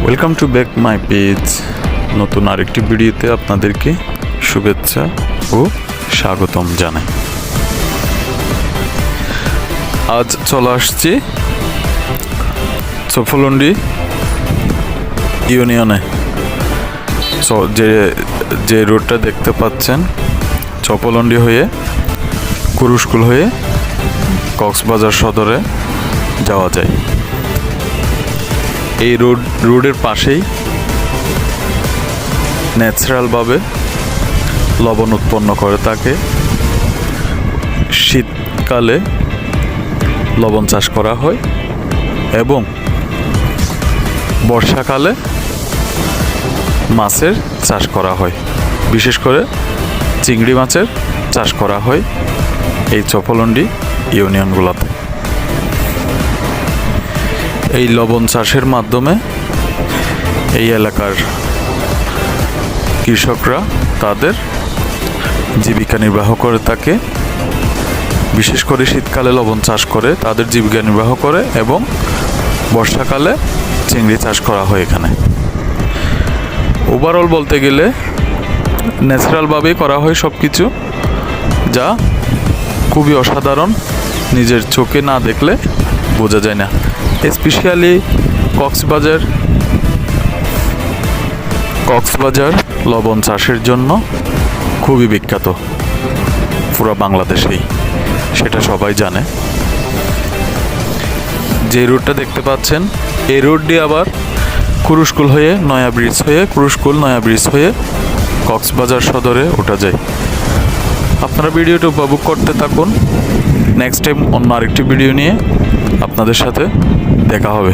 Welcome to back my page. নতুন আরেকটি ভিডিওতে আপনাদেরকে শুভেচ্ছা ও স্বাগতম জানাই। আজ চলে আসছি চৌফলন্ডি ইউনিয়নে। যে রোডটা দেখতে পাচ্ছেন চৌফলন্ডি হয়ে কুরুশকুল হয়ে কক্সবাজার সদরে যাওয়া যায়। এই রোডের পাশেই ন্যাচারালভাবে লবণ উৎপন্ন করে থাকে। শীতকালে লবণ চাষ করা হয় এবং বর্ষাকালে মাছের চাষ করা হয়, বিশেষ করে চিংড়ি মাছের চাষ করা হয় এই চৌফলন্ডি ইউনিয়নগুলোতে। এই লবণ চাষের মাধ্যমে এই এলাকার কৃষকরা তাদের জীবিকা নির্বাহ করে থাকে। বিশেষ করে শীতকালে লবণ চাষ করে তাদের জীবিকা নির্বাহ করে এবং বর্ষাকালে চিংড়ি চাষ করা হয় এখানে। ওভারঅল বলতে গেলে ন্যাচারালভাবেই করা হয় সব কিছু, যা খুবই অসাধারণ, নিজের চোখে না দেখলে বোঝা যায় না। স্পেশালি কক্সবাজার লবণ চাষের জন্য খুবই বিখ্যাত পুরো বাংলাদেশেই, সেটা সবাই জানে। যে রোডটা দেখতে পাচ্ছেন এই রোড দিয়ে আবার কুরুশকুল হয়ে নয়া ব্রিজ হয়ে কক্সবাজার সদরে ওঠা যায়। আপনারা ভিডিওটা উপভোগ করতে থাকুন। নেক্সট টাইম অন্য আরেকটি ভিডিও নিয়ে আপনাদের সাথে দেখা হবে।